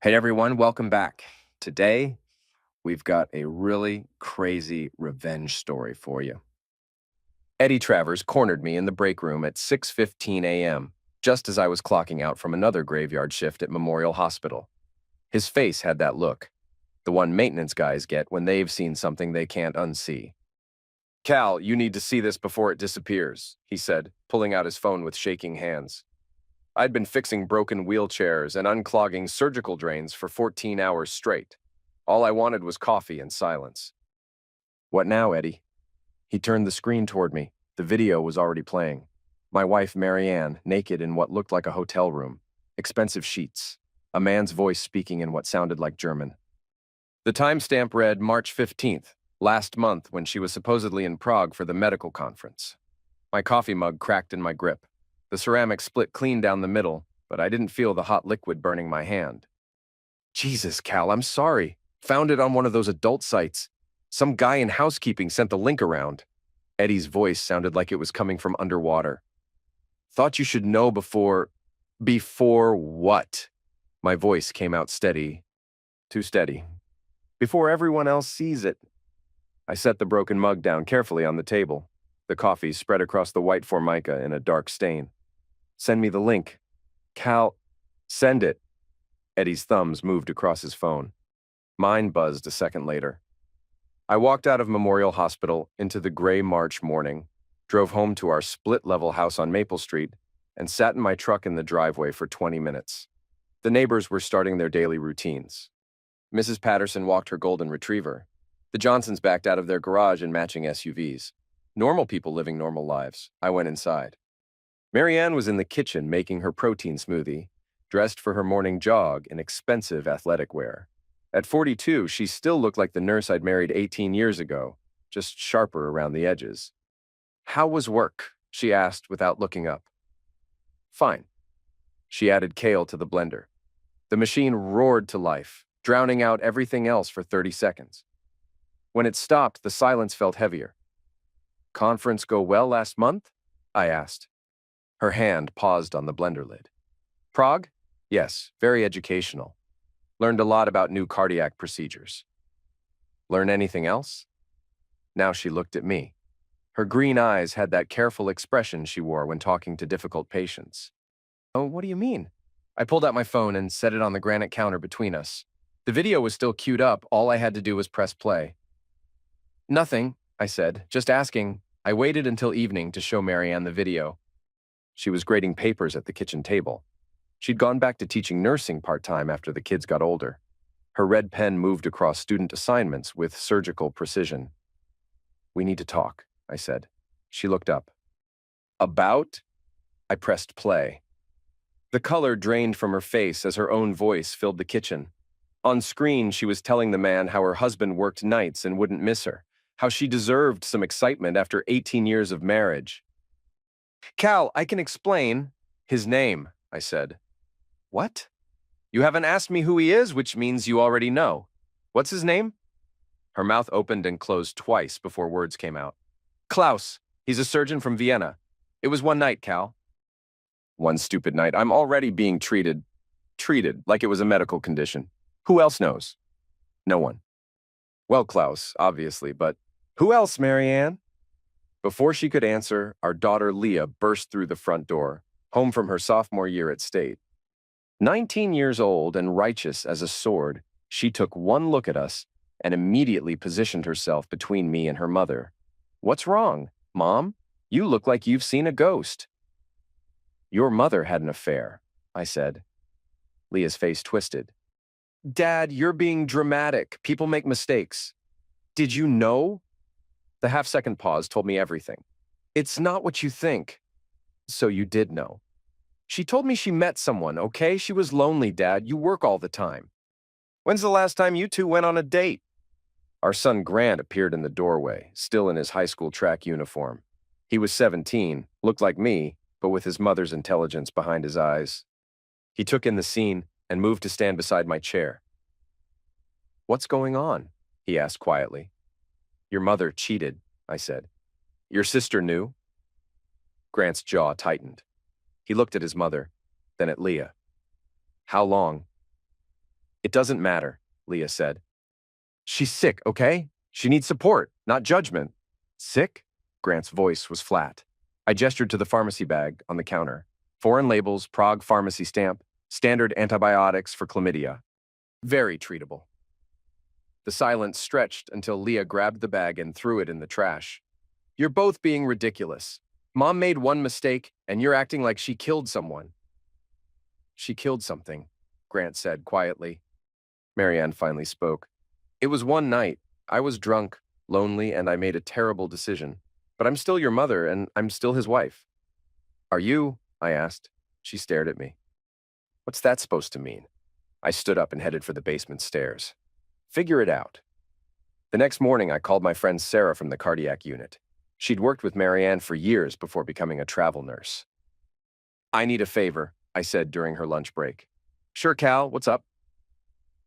Hey everyone, welcome back. Today, we've got a really crazy revenge story for you. Eddie Travers cornered me in the break room at 6:15 a.m., just as I was clocking out from another graveyard shift at Memorial Hospital. His face had that look, the one maintenance guys get when they've seen something they can't unsee. "Cal, you need to see this before it disappears," he said, pulling out his phone with shaking hands. I'd been fixing broken wheelchairs and unclogging surgical drains for 14 hours straight. All I wanted was coffee and silence. "What now, Eddie?" He turned the screen toward me. The video was already playing. My wife, Marianne, naked in what looked like a hotel room. Expensive sheets. A man's voice speaking in what sounded like German. The timestamp read March 15th, last month when she was supposedly in Prague for the medical conference. My coffee mug cracked in my grip. The ceramic split clean down the middle, but I didn't feel the hot liquid burning my hand. "Jesus, Cal, I'm sorry. Found it on one of those adult sites. Some guy in housekeeping sent the link around." Eddie's voice sounded like it was coming from underwater. "Thought you should know before..." "Before what?" My voice came out steady. Too steady. "Before everyone else sees it." I set the broken mug down carefully on the table. The coffee spread across the white formica in a dark stain. "Send me the link." "Cal, send it." Eddie's thumbs moved across his phone. Mine buzzed a second later. I walked out of Memorial Hospital into the gray March morning, drove home to our split-level house on Maple Street, and sat in my truck in the driveway for 20 minutes. The neighbors were starting their daily routines. Mrs. Patterson walked her golden retriever. The Johnsons backed out of their garage in matching SUVs. Normal people living normal lives. I went inside. Marianne was in the kitchen making her protein smoothie, dressed for her morning jog in expensive athletic wear. At 42, she still looked like the nurse I'd married 18 years ago, just sharper around the edges. "How was work?" she asked without looking up. "Fine." She added kale to the blender. The machine roared to life, drowning out everything else for 30 seconds. When it stopped, the silence felt heavier. "Conference go well last month?" I asked. Her hand paused on the blender lid. "Prague? Yes, very educational. Learned a lot about new cardiac procedures." "Learn anything else?" Now she looked at me. Her green eyes had that careful expression she wore when talking to difficult patients. "Oh, what do you mean?" I pulled out my phone and set it on the granite counter between us. The video was still queued up. All I had to do was press play. "Nothing," I said, "just asking." I waited until evening to show Marianne the video. She was grading papers at the kitchen table. She'd gone back to teaching nursing part-time after the kids got older. Her red pen moved across student assignments with surgical precision. "We need to talk," I said. She looked up. "About?" I pressed play. The color drained from her face as her own voice filled the kitchen. On screen, she was telling the man how her husband worked nights and wouldn't miss her, how she deserved some excitement after 18 years of marriage. "Cal, I can explain." "His name," I said. "What?" "You haven't asked me who he is, which means you already know." "What's his name?" Her mouth opened and closed twice before words came out. "Klaus. He's a surgeon from Vienna. It was one night, Cal." One stupid night. I'm already being treated like it was a medical condition. Who else knows? No one. Well, Klaus, obviously, but who else, Marianne? Before she could answer, our daughter Leah burst through the front door, home from her sophomore year at State. 19 years old and righteous as a sword, she took one look at us and immediately positioned herself between me and her mother. "What's wrong, Mom? You look like you've seen a ghost." "Your mother had an affair," I said. Leah's face twisted. "Dad, you're being dramatic. People make mistakes." "Did you know?" The half-second pause told me everything. "It's not what you think." "So you did know." "She told me she met someone, okay? She was lonely, Dad. You work all the time." "When's the last time you two went on a date?" Our son Grant appeared in the doorway, still in his high school track uniform. He was 17, looked like me, but with his mother's intelligence behind his eyes. He took in the scene and moved to stand beside my chair. "What's going on?" he asked quietly. "Your mother cheated," I said. "Your sister knew?" Grant's jaw tightened. He looked at his mother, then at Leah. "How long?" It doesn't matter, Leah said. She's sick, okay? She needs support, not judgment. Sick? Grant's voice was flat. I gestured to the pharmacy bag on the counter. Foreign labels, Prague pharmacy stamp, standard antibiotics for chlamydia. Very treatable. The silence stretched until Leah grabbed the bag and threw it in the trash. You're both being ridiculous. Mom made one mistake, and you're acting like she killed someone. She killed something, Grant said quietly. Marianne finally spoke. It was one night. I was drunk, lonely, and I made a terrible decision. But I'm still your mother, and I'm still his wife. Are you? I asked. She stared at me. What's that supposed to mean? I stood up and headed for the basement stairs. Figure it out. The next morning, I called my friend Sarah from the cardiac unit. She'd worked with Marianne for years before becoming a travel nurse. I need a favor, I said during her lunch break. Sure, Cal, what's up?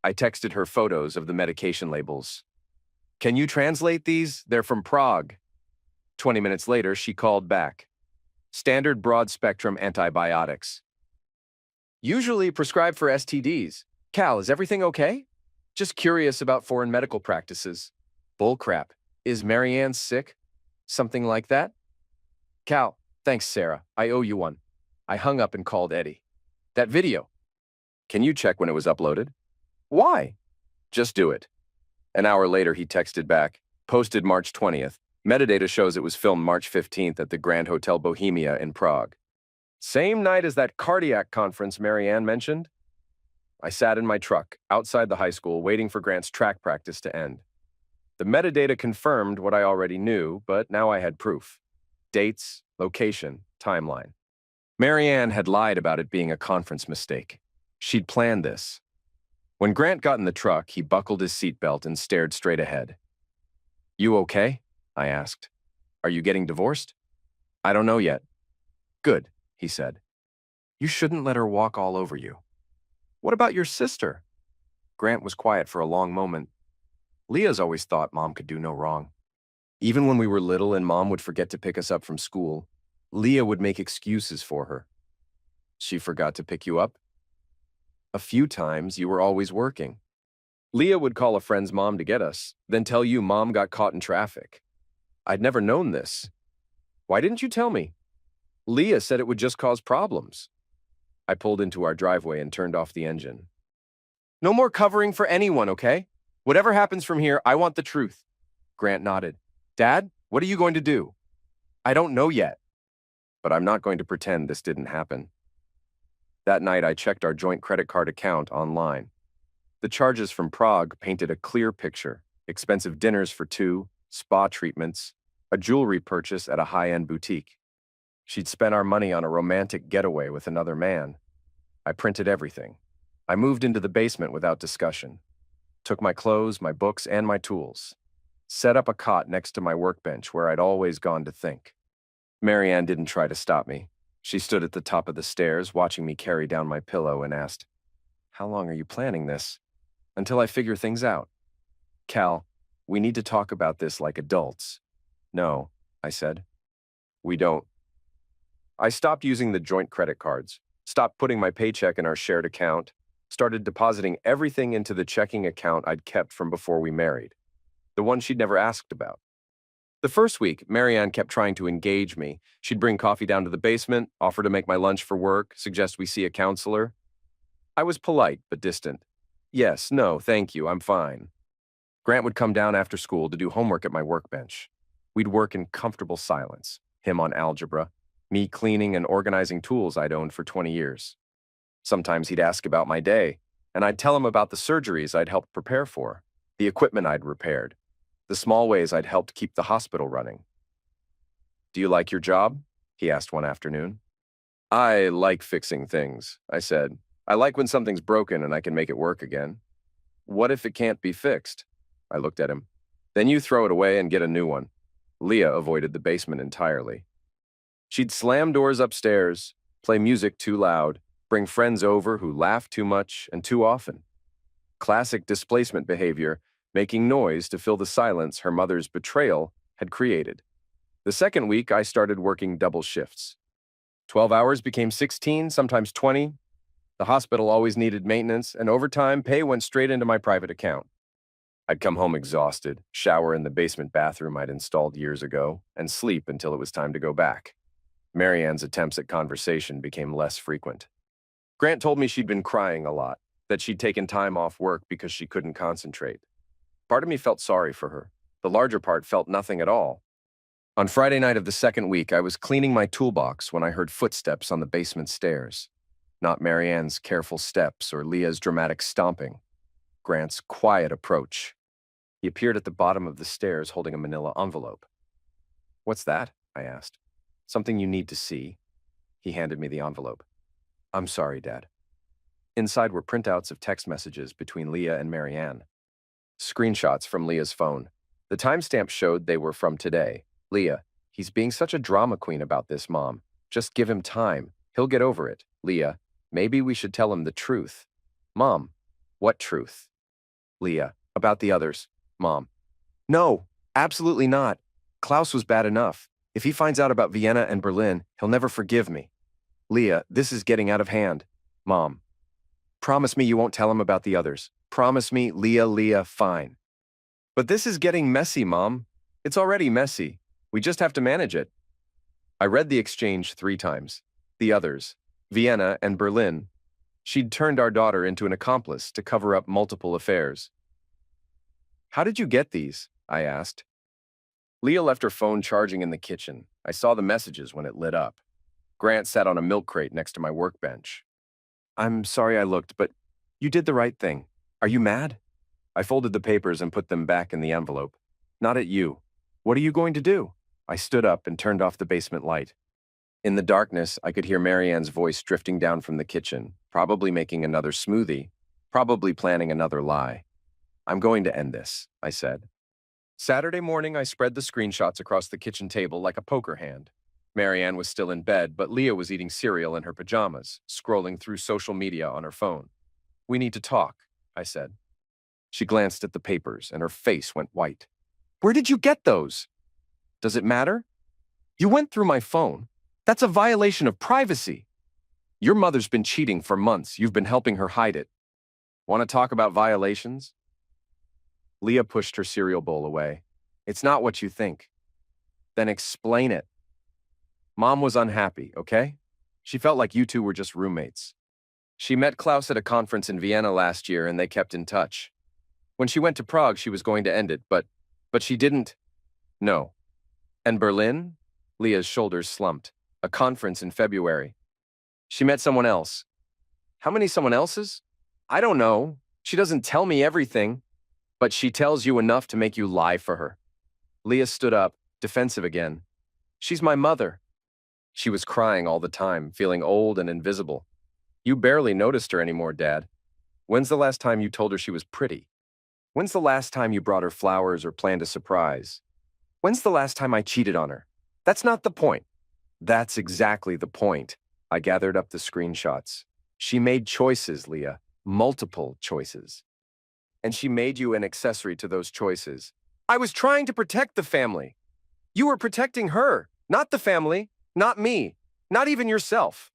I texted her photos of the medication labels. Can you translate these? They're from Prague. 20 minutes later, she called back. Standard broad-spectrum antibiotics. Usually prescribed for STDs. Cal, is everything okay? Just curious about foreign medical practices. Bullcrap. Is Marianne sick? Something like that? Cal, thanks, Sarah. I owe you one. I hung up and called Eddie. That video. Can you check when it was uploaded? Why? Just do it. An hour later, he texted back. Posted March 20th. Metadata shows it was filmed March 15th at the Grand Hotel Bohemia in Prague. Same night as that cardiac conference Marianne mentioned? I sat in my truck outside the high school waiting for Grant's track practice to end. The metadata confirmed what I already knew, but now I had proof. Dates, location, timeline. Marianne had lied about it being a conference mistake. She'd planned this. When Grant got in the truck, he buckled his seatbelt and stared straight ahead. You okay? I asked. Are you getting divorced? I don't know yet. Good, he said. You shouldn't let her walk all over you. What about your sister? Grant was quiet for a long moment. Leah's always thought Mom could do no wrong. Even when we were little and Mom would forget to pick us up from school, Leah would make excuses for her. She forgot to pick you up? A few times you were always working. Leah would call a friend's mom to get us, then tell you Mom got caught in traffic. I'd never known this. Why didn't you tell me? Leah said it would just cause problems. I pulled into our driveway and turned off the engine. No more covering for anyone, okay? Whatever happens from here, I want the truth. Grant nodded. Dad, what are you going to do? I don't know yet. But I'm not going to pretend this didn't happen. That night, I checked our joint credit card account online. The charges from Prague painted a clear picture. Expensive dinners for two, spa treatments, a jewelry purchase at a high-end boutique. She'd spent our money on a romantic getaway with another man. I printed everything. I moved into the basement without discussion. Took my clothes, my books, and my tools. Set up a cot next to my workbench where I'd always gone to think. Marianne didn't try to stop me. She stood at the top of the stairs, watching me carry down my pillow, and asked, How long are you planning this? Until I figure things out. Cal, we need to talk about this like adults. No, I said. We don't. I stopped using the joint credit cards, stopped putting my paycheck in our shared account, started depositing everything into the checking account I'd kept from before we married, the one she'd never asked about. The first week, Marianne kept trying to engage me. She'd bring coffee down to the basement, offer to make my lunch for work, suggest we see a counselor. I was polite but distant. Yes, no, thank you, I'm fine. Grant would come down after school to do homework at my workbench. We'd work in comfortable silence, him on algebra, me cleaning and organizing tools I'd owned for 20 years. Sometimes he'd ask about my day, and I'd tell him about the surgeries I'd helped prepare for, the equipment I'd repaired, the small ways I'd helped keep the hospital running. Do you like your job? He asked one afternoon. I like fixing things, I said. I like when something's broken and I can make it work again. What if it can't be fixed? I looked at him. Then you throw it away and get a new one. Leah avoided the basement entirely. She'd slam doors upstairs, play music too loud, bring friends over who laughed too much and too often. Classic displacement behavior, making noise to fill the silence her mother's betrayal had created. The second week, I started working double shifts. 12 hours became 16, sometimes 20. The hospital always needed maintenance, and over time, pay went straight into my private account. I'd come home exhausted, shower in the basement bathroom I'd installed years ago, and sleep until it was time to go back. Marianne's attempts at conversation became less frequent. Grant told me she'd been crying a lot, that she'd taken time off work because she couldn't concentrate. Part of me felt sorry for her. The larger part felt nothing at all. On Friday night of the second week, I was cleaning my toolbox when I heard footsteps on the basement stairs. Not Marianne's careful steps or Leah's dramatic stomping. Grant's quiet approach. He appeared at the bottom of the stairs holding a manila envelope. "What's that?" I asked. "Something you need to see." He handed me the envelope. "I'm sorry, Dad." Inside were printouts of text messages between Leah and Marianne. Screenshots from Leah's phone. The timestamp showed they were from today. "Leah, he's being such a drama queen about this, Mom. Just give him time. He'll get over it. Leah, maybe we should tell him the truth." "Mom, what truth?" Leah, "About the others." Mom, "No, absolutely not. Klaus was bad enough. If he finds out about Vienna and Berlin, he'll never forgive me." Leah, "This is getting out of hand." Mom, "Promise me you won't tell him about the others. Promise me, Leah, fine." "But this is getting messy, Mom. It's already messy. We just have to manage it." I read the exchange 3 times. The others, Vienna and Berlin. She'd turned our daughter into an accomplice to cover up multiple affairs. "How did you get these?" I asked. Leah left her phone charging in the kitchen. I saw the messages when it lit up. Grant sat on a milk crate next to my workbench. "I'm sorry I looked, but you did the right thing. Are you mad?" I folded the papers and put them back in the envelope. "Not at you. What are you going to do?" I stood up and turned off the basement light. In the darkness, I could hear Marianne's voice drifting down from the kitchen, probably making another smoothie, probably planning another lie. "I'm going to end this," I said. Saturday morning, I spread the screenshots across the kitchen table like a poker hand. Marianne was still in bed, but Leah was eating cereal in her pajamas, scrolling through social media on her phone. "We need to talk," I said. She glanced at the papers, and her face went white. "Where did you get those?" "Does it matter? You went through my phone. That's a violation of privacy. Your mother's been cheating for months. You've been helping her hide it. Want to talk about violations?" Leah pushed her cereal bowl away. "It's not what you think." "Then explain it." "Mom was unhappy, okay? She felt like you two were just roommates. She met Klaus at a conference in Vienna last year and they kept in touch. When she went to Prague, she was going to end it, but she didn't." "No." "And Berlin?" Leah's shoulders slumped. "A conference in February. She met someone else." "How many someone else's?" "I don't know. She doesn't tell me everything. But she tells you enough to make you lie for her." Leah stood up, defensive again. "She's my mother." She was crying all the time, feeling old and invisible. "You barely noticed her anymore, Dad. When's the last time you told her she was pretty? When's the last time you brought her flowers or planned a surprise? When's the last time I cheated on her? That's not the point." "That's exactly the point." I gathered up the screenshots. "She made choices, Leah. Multiple choices. And she made you an accessory to those choices." "I was trying to protect the family. You were protecting her, not the family, not me, not even yourself."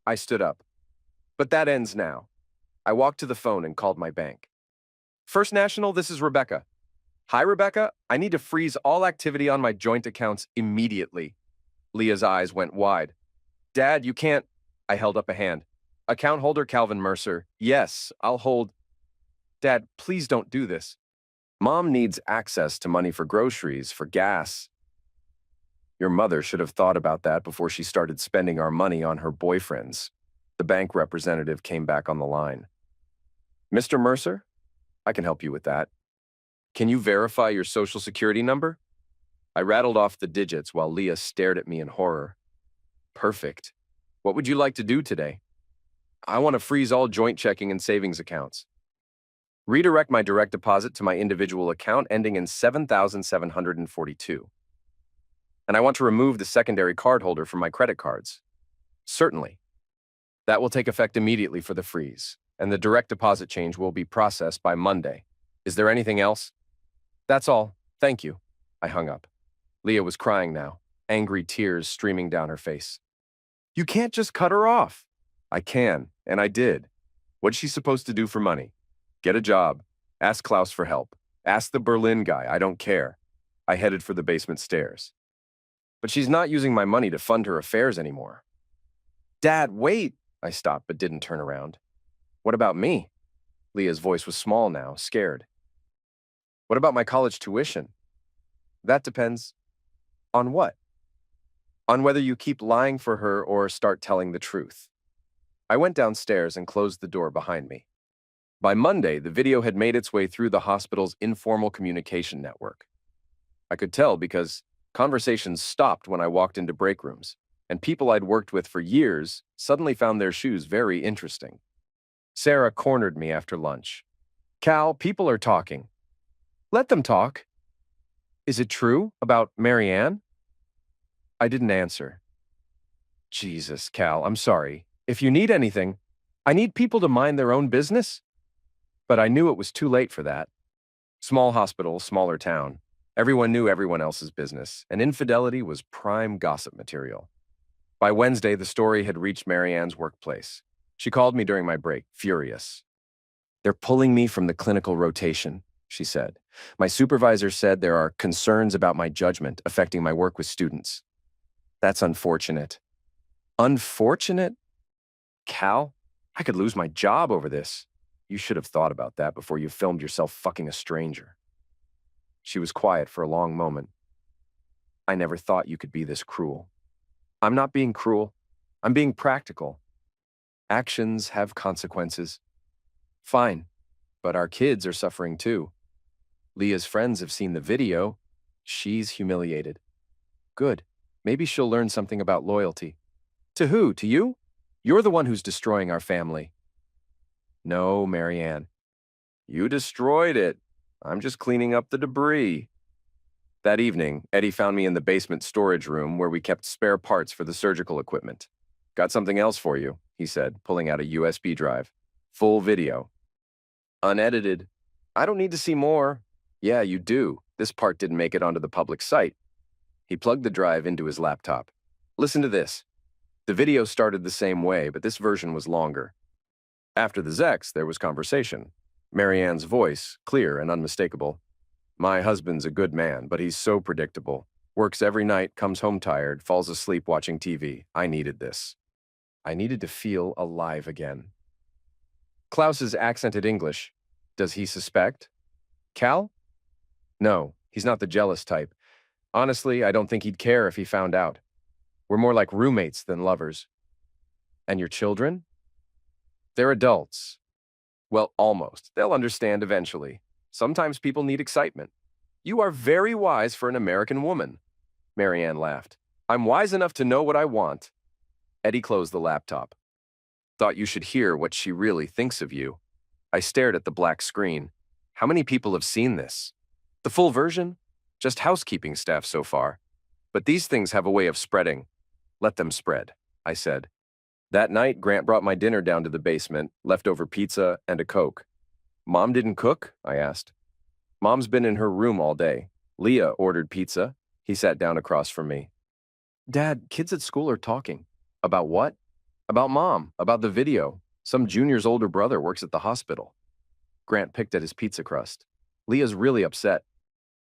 I stood up. "But that ends now." I walked to the phone and called my bank. "First National, this is Rebecca." "Hi, Rebecca. I need to freeze all activity on my joint accounts immediately." Leah's eyes went wide. "Dad, you can't." I held up a hand. "Account holder Calvin Mercer. Yes, I'll hold." "Dad, please don't do this. Mom needs access to money for groceries, for gas." "Your mother should have thought about that before she started spending our money on her boyfriends." The bank representative came back on the line. "Mr. Mercer? I can help you with that. Can you verify your social security number?" I rattled off the digits while Leah stared at me in horror. "Perfect. What would you like to do today?" "I want to freeze all joint checking and savings accounts. Redirect my direct deposit to my individual account ending in 7,742. And I want to remove the secondary cardholder from my credit cards." "Certainly. That will take effect immediately for the freeze, and the direct deposit change will be processed by Monday. Is there anything else?" "That's all. Thank you." I hung up. Leah was crying now, angry tears streaming down her face. "You can't just cut her off." I can, and I did. What's she supposed to do for money? Get a job. Ask Klaus for help. Ask the Berlin guy, I don't care. I headed for the basement stairs. But she's not using my money to fund her affairs anymore. Dad, wait! I stopped but didn't turn around. What about me? Leah's voice was small now, scared. What about my college tuition? That depends. On what? On whether you keep lying for her or start telling the truth. I went downstairs and closed the door behind me. By Monday, the video had made its way through the hospital's informal communication network. I could tell because conversations stopped when I walked into break rooms, and people I'd worked with for years suddenly found their shoes very interesting. Sarah cornered me after lunch. Cal, people are talking. Let them talk. Is it true about Marianne? I didn't answer. Jesus, Cal, I'm sorry. If you need anything, I need people to mind their own business. But I knew it was too late for that. Small hospital, smaller town. Everyone knew everyone else's business, and infidelity was prime gossip material. By Wednesday, the story had reached Marianne's workplace. She called me during my break, furious. They're pulling me from the clinical rotation, she said. My supervisor said there are concerns about my judgment affecting my work with students. That's unfortunate. Unfortunate? Cal, I could lose my job over this. You should have thought about that before you filmed yourself fucking a stranger. She was quiet for a long moment. I never thought you could be this cruel. I'm not being cruel. I'm being practical. Actions have consequences. Fine, but our kids are suffering too. Leah's friends have seen the video. She's humiliated. Good. Maybe she'll learn something about loyalty. To who? To you? You're the one who's destroying our family. No, Marianne. You destroyed it. I'm just cleaning up the debris. That evening, Eddie found me in the basement storage room where we kept spare parts for the surgical equipment. Got something else for you, he said, pulling out a USB drive. Full video. Unedited. I don't need to see more. Yeah, you do. This part didn't make it onto the public site. He plugged the drive into his laptop. Listen to this. The video started the same way, but this version was longer. After the Zex, there was conversation. Marianne's voice, clear and unmistakable. My husband's a good man, but he's so predictable. Works every night, comes home tired, falls asleep watching TV. I needed this. I needed to feel alive again. Klaus's accented English. Does he suspect? Cal? No, he's not the jealous type. Honestly, I don't think he'd care if he found out. We're more like roommates than lovers. And your children? They're adults. Well, almost. They'll understand eventually. Sometimes people need excitement. You are very wise for an American woman. Marianne laughed. I'm wise enough to know what I want. Eddie closed the laptop. Thought you should hear what she really thinks of you. I stared at the black screen. How many people have seen this? The full version? Just housekeeping staff so far. But these things have a way of spreading. Let them spread, I said. That night, Grant brought my dinner down to the basement, leftover pizza and a Coke. Mom didn't cook? I asked. Mom's been in her room all day. Leah ordered pizza. He sat down across from me. Dad, kids at school are talking. About what? About Mom, about the video. Some junior's older brother works at the hospital. Grant picked at his pizza crust. Leah's really upset.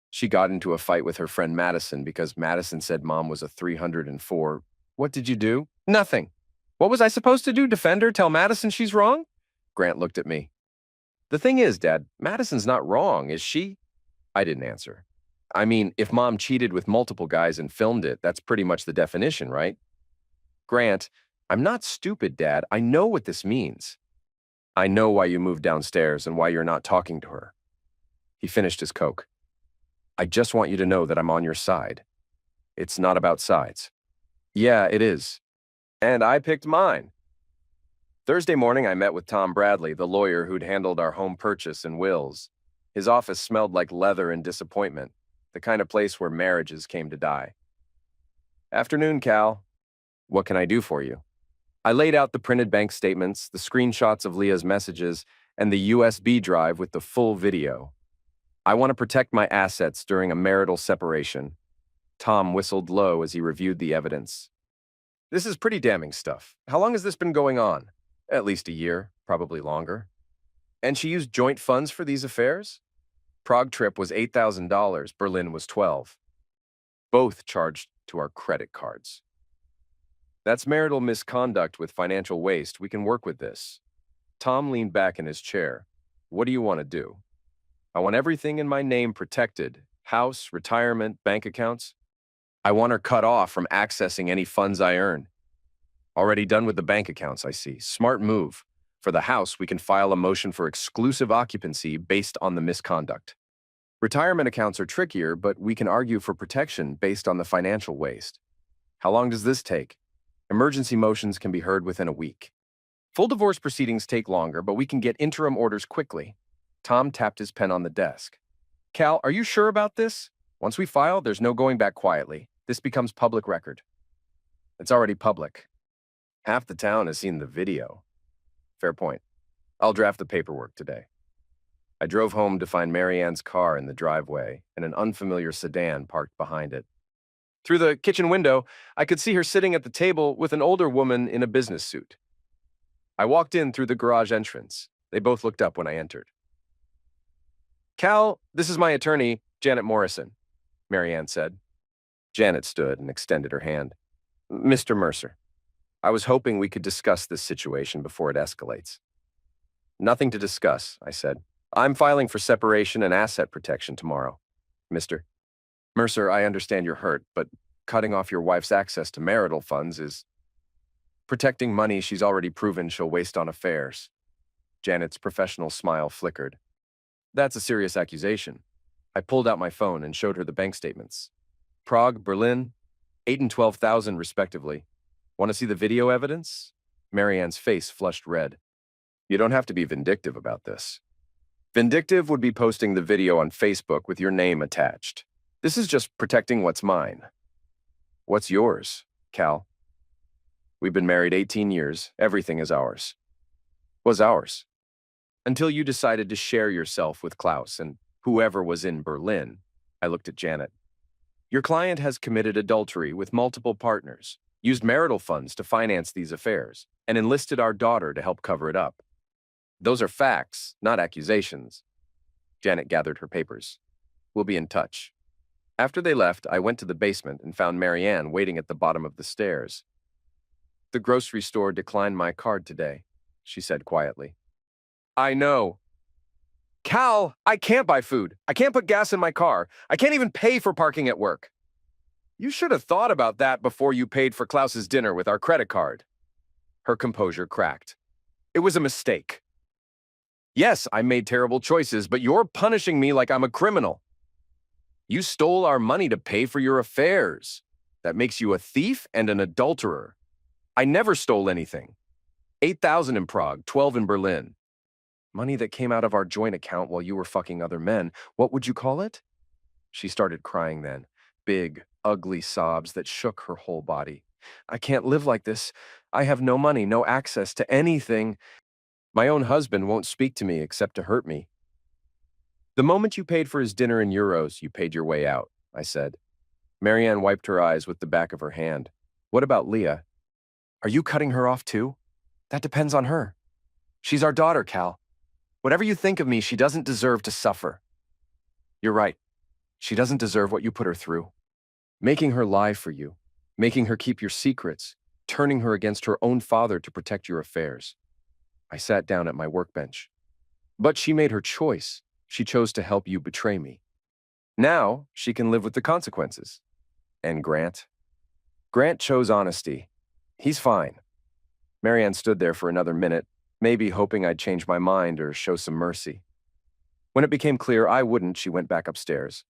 She got into a fight with her friend Madison because Madison said Mom was a 304. What did you do? Nothing. What was I supposed to do? Defend her? Tell Madison she's wrong? Grant looked at me. The thing is, Dad, Madison's not wrong, is she? I didn't answer. I mean, if Mom cheated with multiple guys and filmed it, that's pretty much the definition, right? Grant, I'm not stupid, Dad. I know what this means. I know why you moved downstairs and why you're not talking to her. He finished his Coke. I just want you to know that I'm on your side. It's not about sides. Yeah, it is. And I picked mine. Thursday morning, I met with Tom Bradley, the lawyer who'd handled our home purchase and wills. His office smelled like leather and disappointment, the kind of place where marriages came to die. Afternoon, Cal. What can I do for you? I laid out the printed bank statements, the screenshots of Leah's messages, and the USB drive with the full video. I want to protect my assets during a marital separation. Tom whistled low as he reviewed the evidence. This is pretty damning stuff. How long has this been going on? At least a year, probably longer. And she used joint funds for these affairs? Prague trip was $8,000, Berlin was 12. Both charged to our credit cards. That's marital misconduct with financial waste. We can work with this. Tom leaned back in his chair. What do you want to do? I want everything in my name protected. House, retirement, bank accounts. I want her cut off from accessing any funds I earn. Already done with the bank accounts, I see. Smart move. For the house, we can file a motion for exclusive occupancy based on the misconduct. Retirement accounts are trickier, but we can argue for protection based on the financial waste. How long does this take? Emergency motions can be heard within a week. Full divorce proceedings take longer, but we can get interim orders quickly. Tom tapped his pen on the desk. Cal, are you sure about this? Once we file, there's no going back quietly. This becomes public record. It's already public. Half the town has seen the video. Fair point. I'll draft the paperwork today. I drove home to find Marianne's car in the driveway and an unfamiliar sedan parked behind it. Through the kitchen window, I could see her sitting at the table with an older woman in a business suit. I walked in through the garage entrance. They both looked up when I entered. Cal, this is my attorney, Janet Morrison, Marianne said. Janet stood and extended her hand. Mr. Mercer, I was hoping we could discuss this situation before it escalates. Nothing to discuss, I said. I'm filing for separation and asset protection tomorrow. Mr. Mercer, I understand you're hurt, but cutting off your wife's access to marital funds is protecting money she's already proven she'll waste on affairs. Janet's professional smile flickered. That's a serious accusation. I pulled out my phone and showed her the bank statements. Prague, Berlin, 8 and 12,000 respectively. Want to see the video evidence? Marianne's face flushed red. You don't have to be vindictive about this. Vindictive would be posting the video on Facebook with your name attached. This is just protecting what's mine. What's yours, Cal? We've been married 18 years. Everything is ours. Was ours. Until you decided to share yourself with Klaus and whoever was in Berlin. I looked at Janet. Your client has committed adultery with multiple partners, used marital funds to finance these affairs, and enlisted our daughter to help cover it up. Those are facts, not accusations. Janet gathered her papers. We'll be in touch. After they left, I went to the basement and found Marianne waiting at the bottom of the stairs. The grocery store declined my card today, she said quietly. I know. Cal, I can't buy food. I can't put gas in my car. I can't even pay for parking at work. You should have thought about that before you paid for Klaus's dinner with our credit card. Her composure cracked. It was a mistake. Yes, I made terrible choices, but you're punishing me like I'm a criminal. You stole our money to pay for your affairs. That makes you a thief and an adulterer. I never stole anything. 8,000 in Prague, 12 in Berlin. Money that came out of our joint account while you were fucking other men. What would you call it? She started crying then. Big, ugly sobs that shook her whole body. I can't live like this. I have no money, no access to anything. My own husband won't speak to me except to hurt me. The moment you paid for his dinner in euros, you paid your way out, I said. Marianne wiped her eyes with the back of her hand. What about Leah? Are you cutting her off too? That depends on her. She's our daughter, Cal. Whatever you think of me, she doesn't deserve to suffer. You're right. She doesn't deserve what you put her through. Making her lie for you, making her keep your secrets, turning her against her own father to protect your affairs. I sat down at my workbench. But she made her choice. She chose to help you betray me. Now, she can live with the consequences. And Grant? Grant chose honesty. He's fine. Marianne stood there for another minute, maybe hoping I'd change my mind or show some mercy. When it became clear I wouldn't, she went back upstairs.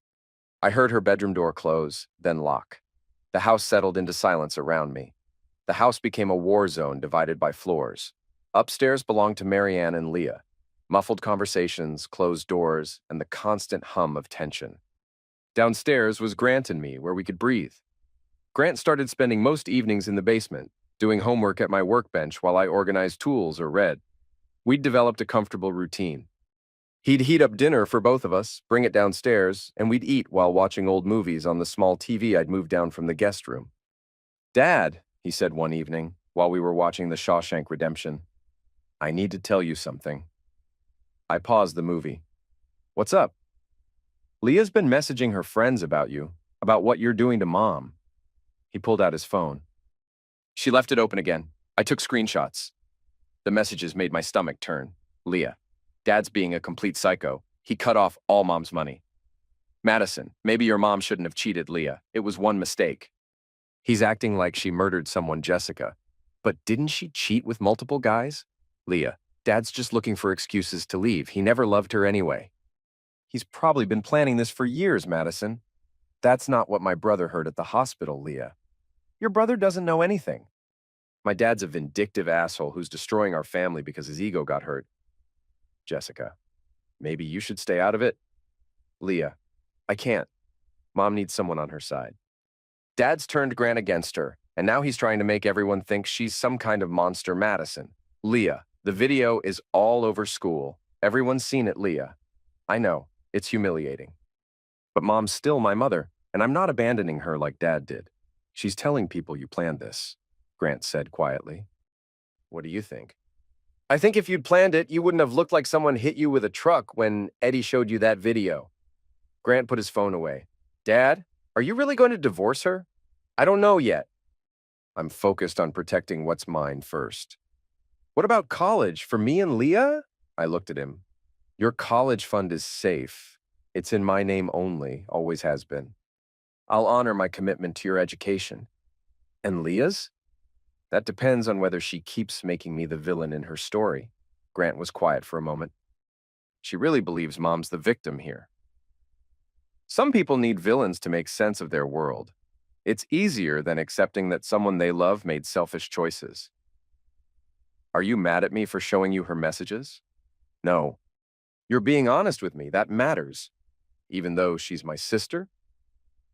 I heard her bedroom door close, then lock. The house settled into silence around me. The house became a war zone divided by floors. Upstairs belonged to Marianne and Leah. Muffled conversations, closed doors, and the constant hum of tension. Downstairs was Grant and me, where we could breathe. Grant started spending most evenings in the basement, doing homework at my workbench while I organized tools or read. We'd developed a comfortable routine. He'd heat up dinner for both of us, bring it downstairs, and we'd eat while watching old movies on the small TV I'd moved down from the guest room. Dad, he said one evening while we were watching The Shawshank Redemption. I need to tell you something. I paused the movie. What's up? Leah's been messaging her friends about you, about what you're doing to Mom. He pulled out his phone. She left it open again. I took screenshots. The messages made my stomach turn. Leah, Dad's being a complete psycho. He cut off all Mom's money. Madison, maybe your mom shouldn't have cheated Leah. It was one mistake. He's acting like she murdered someone, Jessica. But didn't she cheat with multiple guys? Leah, Dad's just looking for excuses to leave. He never loved her anyway. He's probably been planning this for years, Madison. That's not what my brother heard at the hospital, Leah. Your brother doesn't know anything. My dad's a vindictive asshole who's destroying our family because his ego got hurt. Jessica, maybe you should stay out of it? Leah, I can't. Mom needs someone on her side. Dad's turned Grant against her, and now he's trying to make everyone think she's some kind of monster, Madison. Leah, the video is all over school. Everyone's seen it, Leah. I know, it's humiliating. But Mom's still my mother, and I'm not abandoning her like Dad did. She's telling people you planned this, Grant said quietly. What do you think? I think if you'd planned it, you wouldn't have looked like someone hit you with a truck when Eddie showed you that video. Grant put his phone away. Dad, are you really going to divorce her? I don't know yet. I'm focused on protecting what's mine first. What about college for me and Leah? I looked at him. Your college fund is safe. It's in my name only, always has been. I'll honor my commitment to your education. And Leah's? That depends on whether she keeps making me the villain in her story. Grant was quiet for a moment. She really believes Mom's the victim here. Some people need villains to make sense of their world. It's easier than accepting that someone they love made selfish choices. Are you mad at me for showing you her messages? No. You're being honest with me. That matters. Even though she's my sister?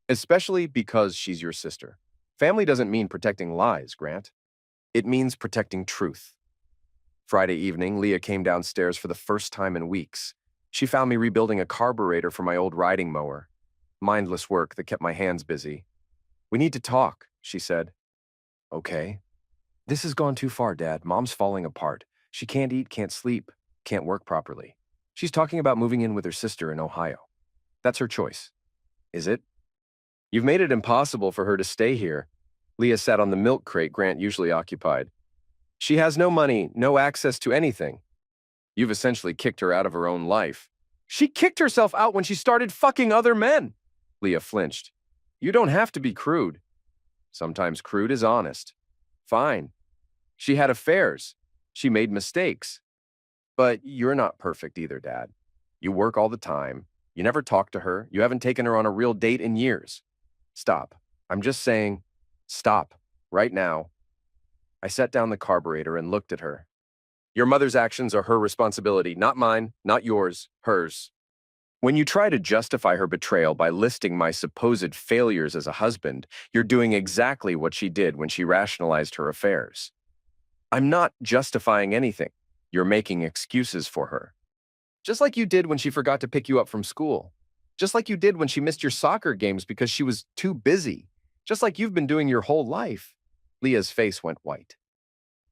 Especially because she's your sister. Family doesn't mean protecting lies, Grant. It means protecting truth. Friday evening, Leah came downstairs for the first time in weeks. She found me rebuilding a carburetor for my old riding mower. Mindless work that kept my hands busy. We need to talk, she said. Okay. This has gone too far, Dad. Mom's falling apart. She can't eat, can't sleep, can't work properly. She's talking about moving in with her sister in Ohio. That's her choice. Is it? You've made it impossible for her to stay here. Leah sat on the milk crate Grant usually occupied. She has no money, no access to anything. You've essentially kicked her out of her own life. She kicked herself out when she started fucking other men. Leah flinched. You don't have to be crude. Sometimes crude is honest. Fine. She had affairs. She made mistakes. But you're not perfect either, Dad. You work all the time. You never talk to her. You haven't taken her on a real date in years. Stop. I'm just saying, stop. Right now. I set down the carburetor and looked at her. Your mother's actions are her responsibility, not mine, not yours, hers. When you try to justify her betrayal by listing my supposed failures as a husband, you're doing exactly what she did when she rationalized her affairs. I'm not justifying anything. You're making excuses for her. Just like you did when she forgot to pick you up from school. Just like you did when she missed your soccer games because she was too busy. Just like you've been doing your whole life. Leah's face went white.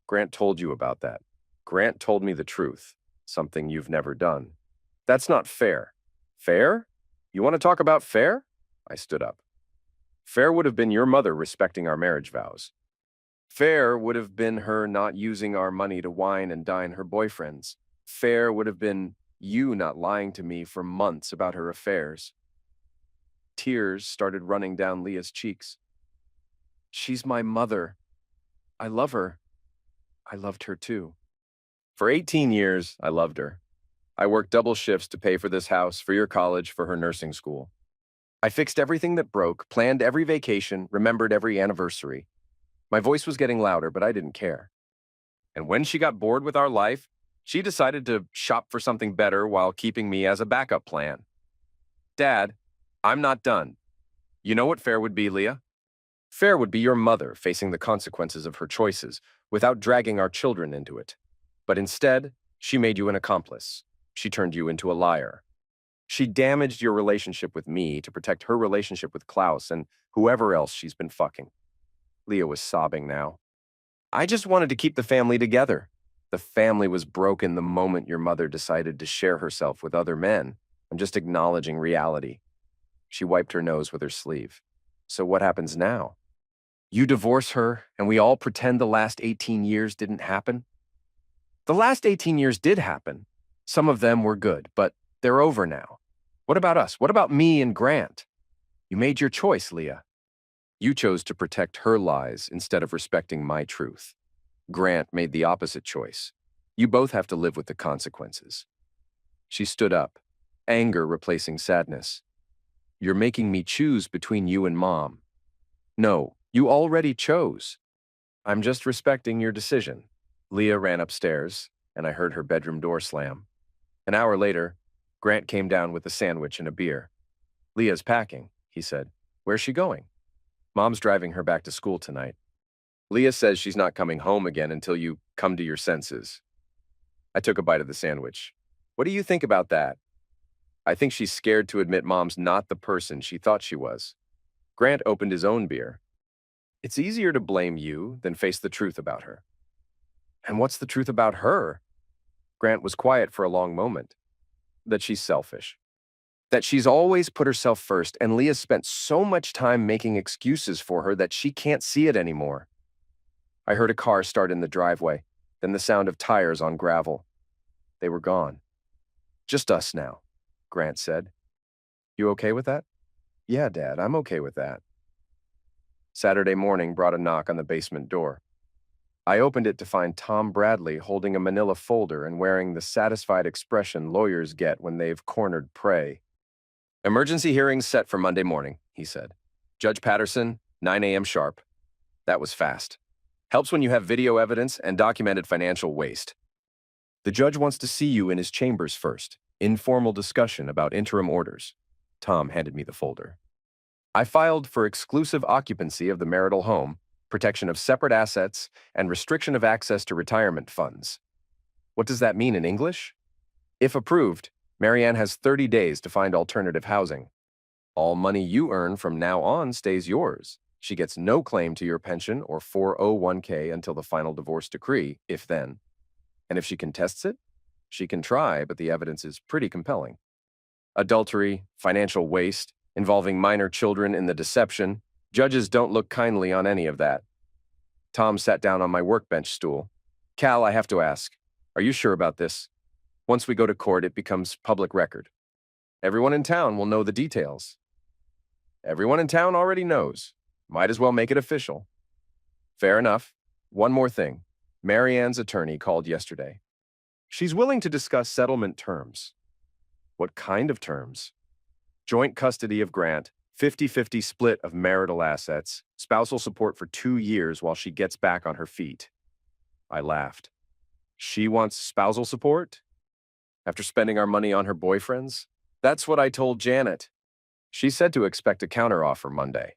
Grant told you about that. Grant told me the truth, something you've never done. That's not fair. Fair? You want to talk about fair? I stood up. Fair would have been your mother respecting our marriage vows. Fair would have been her not using our money to wine and dine her boyfriends. Fair would have been you not lying to me for months about her affairs. Tears started running down Leah's cheeks. She's my mother. I love her. I loved her too. For 18 years, I loved her. I worked double shifts to pay for this house, for your college, for her nursing school. I fixed everything that broke, planned every vacation, remembered every anniversary. My voice was getting louder, but I didn't care. And when she got bored with our life, she decided to shop for something better while keeping me as a backup plan. Dad, I'm not done. You know what fair would be, Leah? Fair would be your mother facing the consequences of her choices without dragging our children into it. But instead, she made you an accomplice. She turned you into a liar. She damaged your relationship with me to protect her relationship with Klaus and whoever else she's been fucking. Leah was sobbing now. I just wanted to keep the family together. The family was broken the moment your mother decided to share herself with other men. I'm just acknowledging reality. She wiped her nose with her sleeve. So what happens now? You divorce her, and we all pretend the last 18 years didn't happen? The last 18 years did happen. Some of them were good, but they're over now. What about us? What about me and Grant? You made your choice, Leah. You chose to protect her lies instead of respecting my truth. Grant made the opposite choice. You both have to live with the consequences. She stood up, anger replacing sadness. You're making me choose between you and Mom. No, you already chose. I'm just respecting your decision. Leah ran upstairs, and I heard her bedroom door slam. An hour later, Grant came down with a sandwich and a beer. Leah's packing, he said. Where's she going? Mom's driving her back to school tonight. Leah says she's not coming home again until you come to your senses. I took a bite of the sandwich. What do you think about that? I think she's scared to admit Mom's not the person she thought she was. Grant opened his own beer. It's easier to blame you than face the truth about her. And what's the truth about her? Grant was quiet for a long moment. That she's selfish. That she's always put herself first, and Leah spent so much time making excuses for her that she can't see it anymore. I heard a car start in the driveway, then the sound of tires on gravel. They were gone. Just us now, Grant said. You okay with that? Yeah, Dad, I'm okay with that. Saturday morning brought a knock on the basement door. I opened it to find Tom Bradley holding a manila folder and wearing the satisfied expression lawyers get when they've cornered prey. Emergency hearings set for Monday morning, he said. Judge Patterson, 9 a.m. sharp. That was fast. Helps when you have video evidence and documented financial waste. The judge wants to see you in his chambers first. Informal discussion about interim orders. Tom handed me the folder. I filed for exclusive occupancy of the marital home, protection of separate assets, and restriction of access to retirement funds. What does that mean in English? If approved, Marianne has 30 days to find alternative housing. All money you earn from now on stays yours. She gets no claim to your pension or 401k until the final divorce decree, if then. And if she contests it, she can try, but the evidence is pretty compelling. Adultery, financial waste, involving minor children in the deception, judges don't look kindly on any of that. Tom sat down on my workbench stool. Cal, I have to ask, are you sure about this? Once we go to court, it becomes public record. Everyone in town will know the details. Everyone in town already knows. Might as well make it official. Fair enough. One more thing. Marianne's attorney called yesterday. She's willing to discuss settlement terms. What kind of terms? Joint custody of Grant, 50-50 split of marital assets, spousal support for 2 years while she gets back on her feet. I laughed. She wants spousal support? After spending our money on her boyfriends? That's what I told Janet. She said to expect a counteroffer Monday.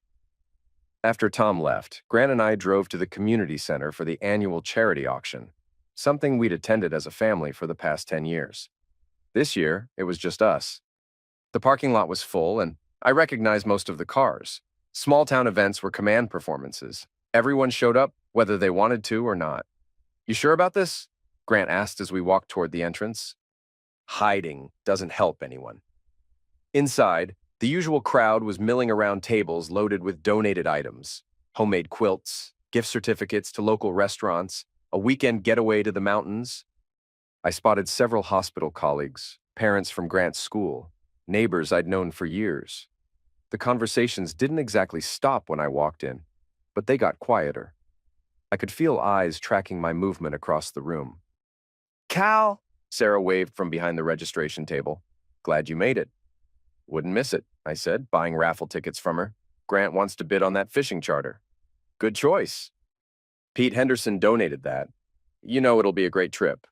After Tom left, Grant and I drove to the community center for the annual charity auction, something we'd attended as a family for the past 10 years. This year, it was just us. The parking lot was full, and I recognized most of the cars. Small-town events were command performances. Everyone showed up, whether they wanted to or not. You sure about this? Grant asked as we walked toward the entrance. Hiding doesn't help anyone. Inside, the usual crowd was milling around tables loaded with donated items, homemade quilts, gift certificates to local restaurants, a weekend getaway to the mountains. I spotted several hospital colleagues, parents from Grant's school, neighbors I'd known for years. The conversations didn't exactly stop when I walked in, but they got quieter. I could feel eyes tracking my movement across the room. Cal, Sarah waved from behind the registration table. Glad you made it. Wouldn't miss it, I said, buying raffle tickets from her. Grant wants to bid on that fishing charter. Good choice. Pete Henderson donated that. You know it'll be a great trip.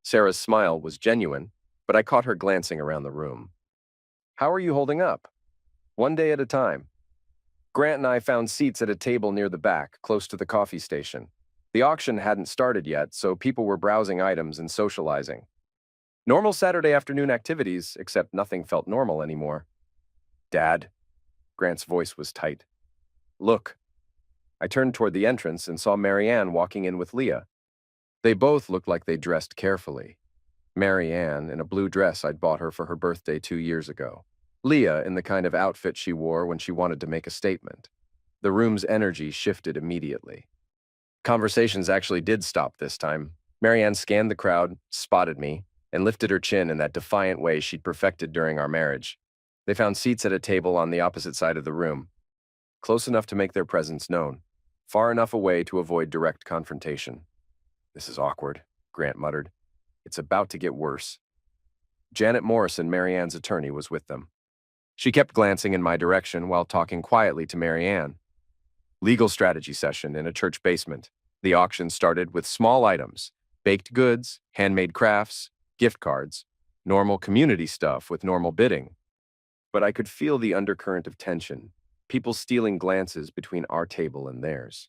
Sarah's smile was genuine, but I caught her glancing around the room. How are you holding up? One day at a time. Grant and I found seats at a table near the back, close to the coffee station. The auction hadn't started yet, so people were browsing items and socializing. Normal Saturday afternoon activities, except nothing felt normal anymore. Dad, Grant's voice was tight. Look. I turned toward the entrance and saw Marianne walking in with Leah. They both looked like they dressed carefully. Marianne in a blue dress I'd bought her for her birthday 2 years ago. Leah in the kind of outfit she wore when she wanted to make a statement. The room's energy shifted immediately. Conversations actually did stop this time. Marianne scanned the crowd, spotted me, and lifted her chin in that defiant way she'd perfected during our marriage. They found seats at a table on the opposite side of the room, close enough to make their presence known, far enough away to avoid direct confrontation. "This is awkward," Grant muttered. "It's about to get worse." Janet Morrison, Marianne's attorney, was with them. She kept glancing in my direction while talking quietly to Marianne. Legal strategy session in a church basement. The auction started with small items, baked goods, handmade crafts, gift cards, normal community stuff with normal bidding. But I could feel the undercurrent of tension, people stealing glances between our table and theirs.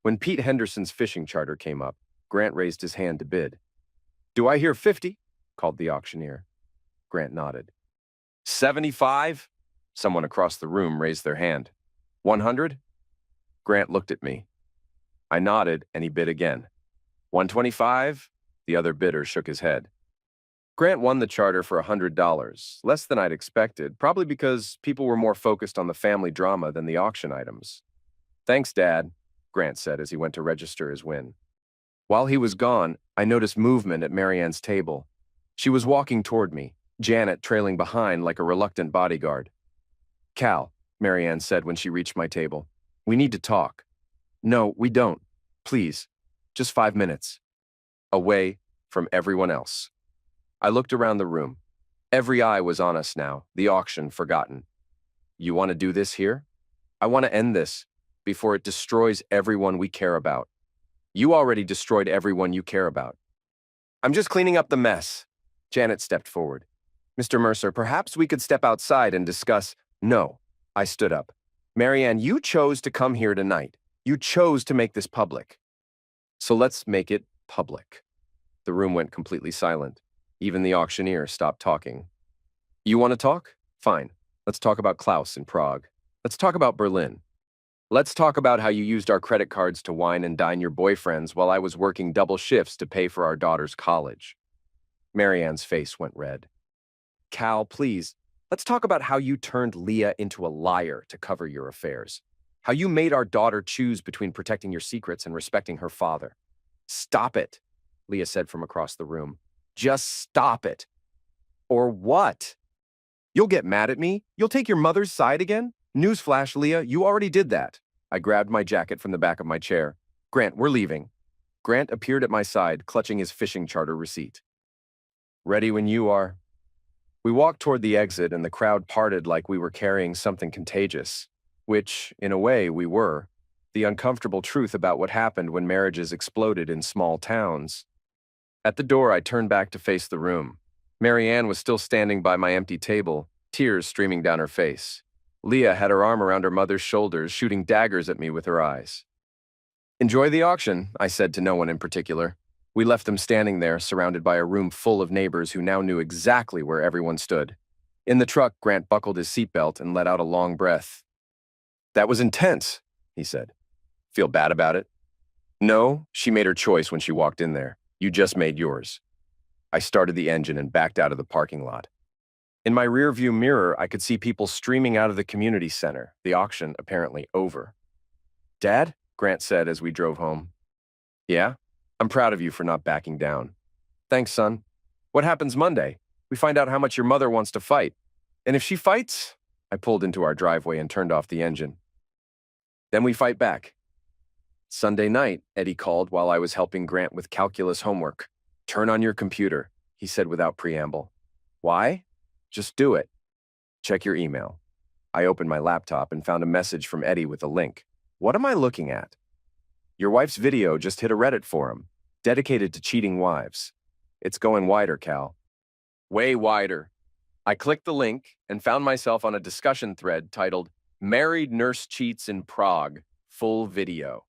When Pete Henderson's fishing charter came up, Grant raised his hand to bid. "Do I hear 50? Called the auctioneer. Grant nodded. 75? Someone across the room raised their hand. 100? Grant looked at me. I nodded, and he bid again. 125? The other bidder shook his head. Grant won the charter for $100, less than I'd expected, probably because people were more focused on the family drama than the auction items. "Thanks, Dad," Grant said as he went to register his win. While he was gone, I noticed movement at Marianne's table. She was walking toward me, Janet trailing behind like a reluctant bodyguard. "Cal," Marianne said when she reached my table, "we need to talk." "No, we don't. Please, just 5 minutes." Away from everyone else. I looked around the room. Every eye was on us now, the auction forgotten. "You want to do this here? I want to end this before it destroys everyone we care about." "You already destroyed everyone you care about." "I'm just cleaning up the mess." Janet stepped forward. "Mr. Mercer, perhaps we could step outside and discuss—" "No." I stood up. "Marianne, you chose to come here tonight. You chose to make this public. So let's make it public." The room went completely silent. Even the auctioneer stopped talking. "You want to talk? Fine. Let's talk about Klaus in Prague. Let's talk about Berlin. Let's talk about how you used our credit cards to wine and dine your boyfriends while I was working double shifts to pay for our daughter's college." Marianne's face went red. "Cal, please, let's talk about how you turned Leah into a liar to cover your affairs. How you made our daughter choose between protecting your secrets and respecting her father." "Stop it," Leah said from across the room. "Just stop it." "Or what? You'll get mad at me? You'll take your mother's side again? Newsflash, Leah, you already did that." I grabbed my jacket from the back of my chair. "Grant, we're leaving." Grant appeared at my side, clutching his fishing charter receipt. "Ready when you are." We walked toward the exit, and the crowd parted like we were carrying something contagious, which, in a way, we were. The uncomfortable truth about what happened when marriages exploded in small towns. At the door, I turned back to face the room. Marianne was still standing by my empty table, tears streaming down her face. Leah had her arm around her mother's shoulders, shooting daggers at me with her eyes. "Enjoy the auction," I said to no one in particular. We left them standing there, surrounded by a room full of neighbors who now knew exactly where everyone stood. In the truck, Grant buckled his seatbelt and let out a long breath. "That was intense," he said. "Feel bad about it?" "No, she made her choice when she walked in there. You just made yours." I started the engine and backed out of the parking lot. In my rearview mirror, I could see people streaming out of the community center, the auction apparently over. "Dad?" Grant said as we drove home. "Yeah? I'm proud of you for not backing down." "Thanks, son. What happens Monday? We find out how much your mother wants to fight. And if she fights..." I pulled into our driveway and turned off the engine. "Then we fight back." Sunday night, Eddie called while I was helping Grant with calculus homework. "Turn on your computer," he said without preamble. "Why?" "Just do it." "Check your email." I opened my laptop and found a message from Eddie with a link. What am I looking at? "Your wife's video just hit a Reddit forum, dedicated to cheating wives. It's going wider, Cal." Way wider. I clicked the link and found myself on a discussion thread titled, "Married Nurse Cheats in Prague, Full Video."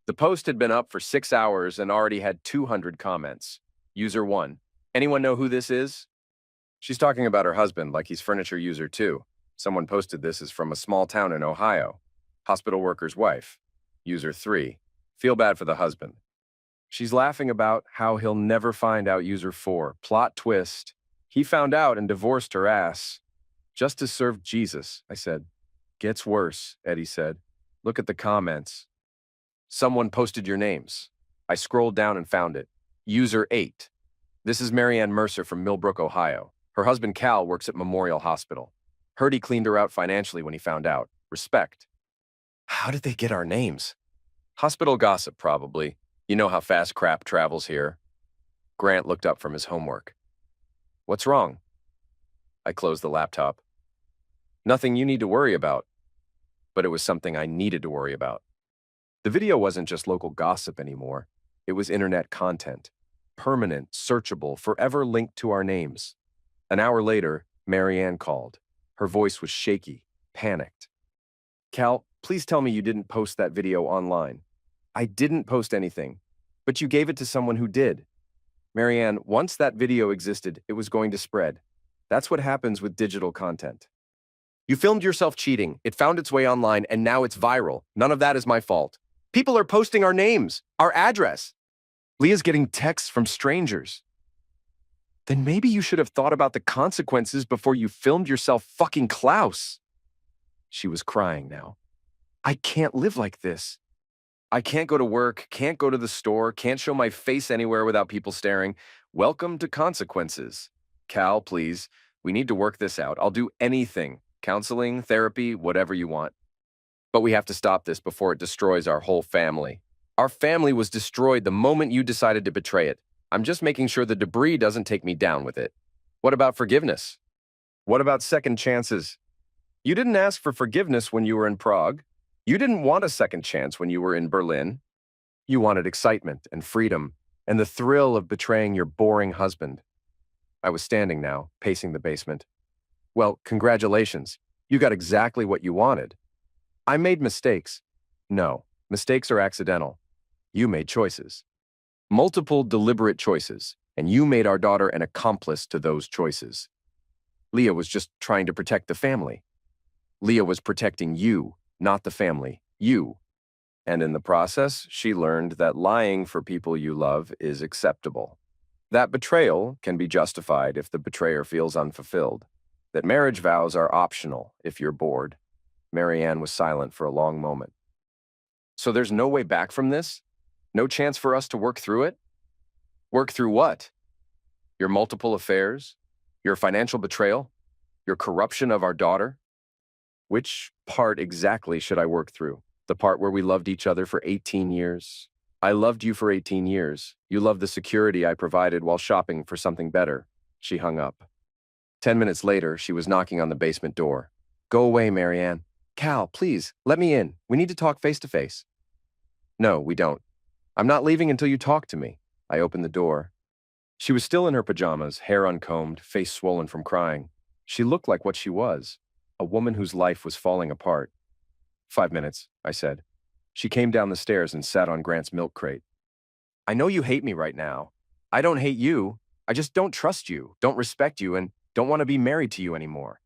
The post had been up for 6 hours and already had 200 comments. User 1. "Anyone know who this is?" She's talking about her husband like he's furniture user too. Someone posted this is from a small town in Ohio. Hospital worker's wife. User 3. Feel bad for the husband. She's laughing about how he'll never find out. User 4. Plot twist. He found out and divorced her ass. Just to serve Jesus, I said. Gets worse, Eddie said. Look at the comments. Someone posted your names. I scrolled down and found it. User 8. This is Marianne Mercer from Millbrook, Ohio. Her husband Cal works at Memorial Hospital. Heard he cleaned her out financially when he found out. Respect. How did they get our names? Hospital gossip, probably. You know how fast crap travels here. Grant looked up from his homework. What's wrong? I closed the laptop. Nothing you need to worry about. But it was something I needed to worry about. The video wasn't just local gossip anymore. It was internet content. Permanent, searchable, forever linked to our names. An hour later, Marianne called. Her voice was shaky, panicked. Cal, please tell me you didn't post that video online. I didn't post anything, but you gave it to someone who did. Marianne, once that video existed, it was going to spread. That's what happens with digital content. You filmed yourself cheating, it found its way online, and now it's viral. None of that is my fault. People are posting our names, our address. Leah's getting texts from strangers. Then maybe you should have thought about the consequences before you filmed yourself fucking Klaus. She was crying now. I can't live like this. I can't go to work, can't go to the store, can't show my face anywhere without people staring. Welcome to consequences. Cal, please, we need to work this out. I'll do anything. Counseling, therapy, whatever you want. But we have to stop this before it destroys our whole family. Our family was destroyed the moment you decided to betray it. I'm just making sure the debris doesn't take me down with it. What about forgiveness? What about second chances? You didn't ask for forgiveness when you were in Prague. You didn't want a second chance when you were in Berlin. You wanted excitement and freedom and the thrill of betraying your boring husband. I was standing now, pacing the basement. Well, congratulations. You got exactly what you wanted. I made mistakes. No, mistakes are accidental. You made choices. Multiple deliberate choices, and you made our daughter an accomplice to those choices. Leah was just trying to protect the family. Leah was protecting you, not the family, you. And in the process, she learned that lying for people you love is acceptable. That betrayal can be justified if the betrayer feels unfulfilled. That marriage vows are optional if you're bored. Marianne was silent for a long moment. So there's no way back from this? No chance for us to work through it? Work through what? Your multiple affairs? Your financial betrayal? Your corruption of our daughter? Which part exactly should I work through? The part where we loved each other for 18 years? I loved you for 18 years. You loved the security I provided while shopping for something better. She hung up. 10 minutes later, she was knocking on the basement door. Go away, Marianne. Cal, please, let me in. We need to talk face to face. No, we don't. I'm not leaving until you talk to me. I opened the door. She was still in her pajamas, hair uncombed, face swollen from crying. She looked like what she was, a woman whose life was falling apart. 5 minutes, I said. She came down the stairs and sat on Grant's milk crate. I know you hate me right now. I don't hate you. I just don't trust you, don't respect you, and don't want to be married to you anymore.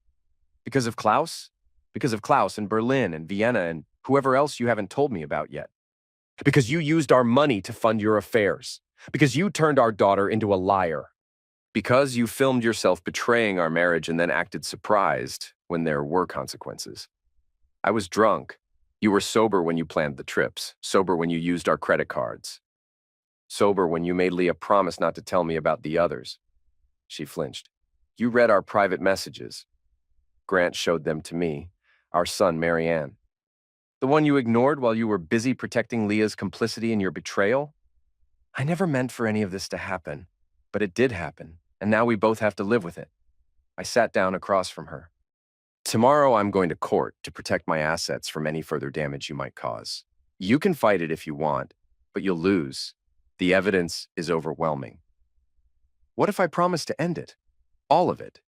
Because of Klaus? Because of Klaus and Berlin and Vienna and whoever else you haven't told me about yet. Because you used our money to fund your affairs. Because you turned our daughter into a liar. Because you filmed yourself betraying our marriage and then acted surprised when there were consequences. I was drunk. You were sober when you planned the trips, sober when you used our credit cards. Sober when you made Leah promise not to tell me about the others. She flinched. You read our private messages. Grant showed them to me, our son, Marianne. The one you ignored while you were busy protecting Leah's complicity in your betrayal? I never meant for any of this to happen, but it did happen, and now we both have to live with it. I sat down across from her. Tomorrow I'm going to court to protect my assets from any further damage you might cause. You can fight it if you want, but you'll lose. The evidence is overwhelming. What if I promise to end it? All of it.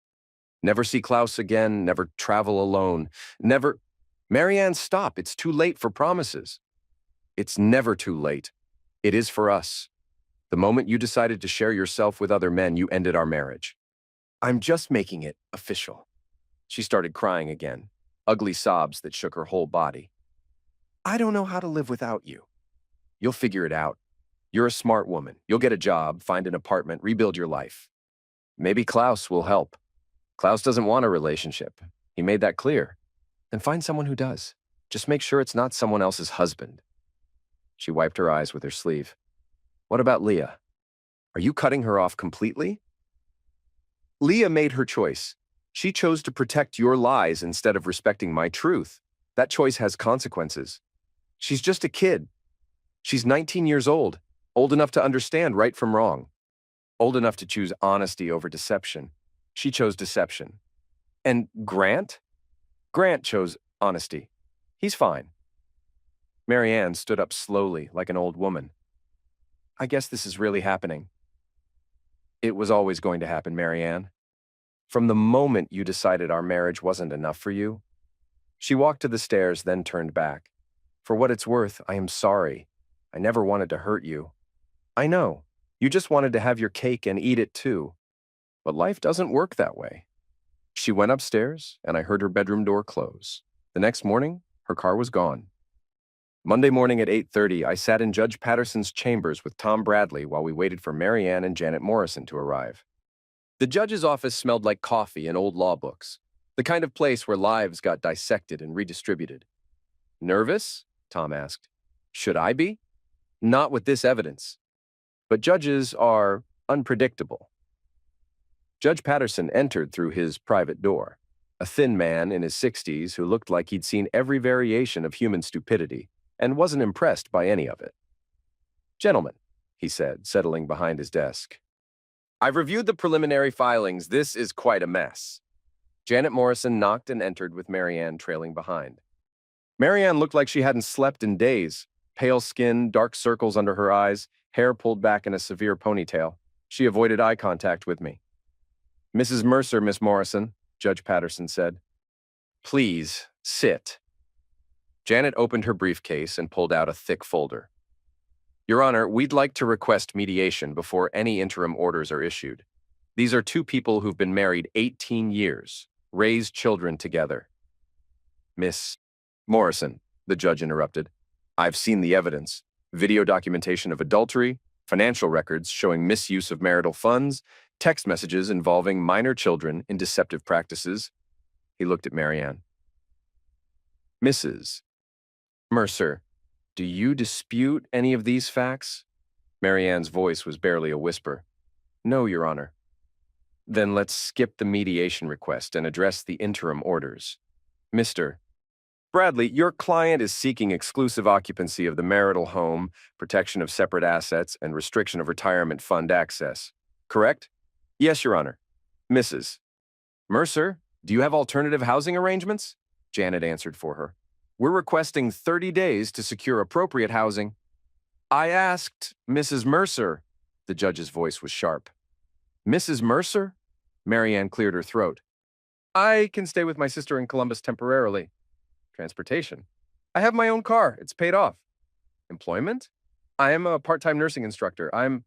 Never see Klaus again, never travel alone, never... Marianne, stop. It's too late for promises. It's never too late. It is for us. The moment you decided to share yourself with other men, you ended our marriage. I'm just making it official. She started crying again, ugly sobs that shook her whole body. I don't know how to live without you. You'll figure it out. You're a smart woman. You'll get a job, find an apartment, rebuild your life. Maybe Klaus will help. Klaus doesn't want a relationship. He made that clear. Then find someone who does. Just make sure it's not someone else's husband. She wiped her eyes with her sleeve. What about Leah? Are you cutting her off completely? Leah made her choice. She chose to protect your lies instead of respecting my truth. That choice has consequences. She's just a kid. She's 19 years old enough to understand right from wrong, old enough to choose honesty over deception. She chose deception. And Grant? Grant chose honesty. He's fine. Marianne stood up slowly, like an old woman. I guess this is really happening. It was always going to happen, Marianne. From the moment you decided our marriage wasn't enough for you. She walked to the stairs, then turned back. For what it's worth, I am sorry. I never wanted to hurt you. I know. You just wanted to have your cake and eat it too. But life doesn't work that way. She went upstairs, and I heard her bedroom door close. The next morning, her car was gone. Monday morning at 8:30, I sat in Judge Patterson's chambers with Tom Bradley while we waited for Marianne and Janet Morrison to arrive. The judge's office smelled like coffee and old law books, the kind of place where lives got dissected and redistributed. Nervous? Tom asked. Should I be? Not with this evidence. But judges are unpredictable. Judge Patterson entered through his private door, a thin man in his 60s who looked like he'd seen every variation of human stupidity and wasn't impressed by any of it. Gentlemen, he said, settling behind his desk. I've reviewed the preliminary filings. This is quite a mess. Janet Morrison knocked and entered with Marianne trailing behind. Marianne looked like she hadn't slept in days. Pale skin, dark circles under her eyes, hair pulled back in a severe ponytail. She avoided eye contact with me. Mrs. Mercer, Miss Morrison, Judge Patterson said. Please, sit. Janet opened her briefcase and pulled out a thick folder. Your Honor, we'd like to request mediation before any interim orders are issued. These are two people who've been married 18 years, raised children together. Miss Morrison, the judge interrupted. I've seen the evidence. Video documentation of adultery, financial records showing misuse of marital funds, text messages involving minor children in deceptive practices. He looked at Marianne. Mrs. Mercer, do you dispute any of these facts? Marianne's voice was barely a whisper. No, Your Honor. Then let's skip the mediation request and address the interim orders. Mr. Bradley, your client is seeking exclusive occupancy of the marital home, protection of separate assets, and restriction of retirement fund access. Correct? Yes, Your Honor. Mrs. Mercer, do you have alternative housing arrangements? Janet answered for her. We're requesting 30 days to secure appropriate housing. I asked Mrs. Mercer. The judge's voice was sharp. Mrs. Mercer? Marianne cleared her throat. I can stay with my sister in Columbus temporarily. Transportation. I have my own car. It's paid off. Employment? I am a part-time nursing instructor. I'm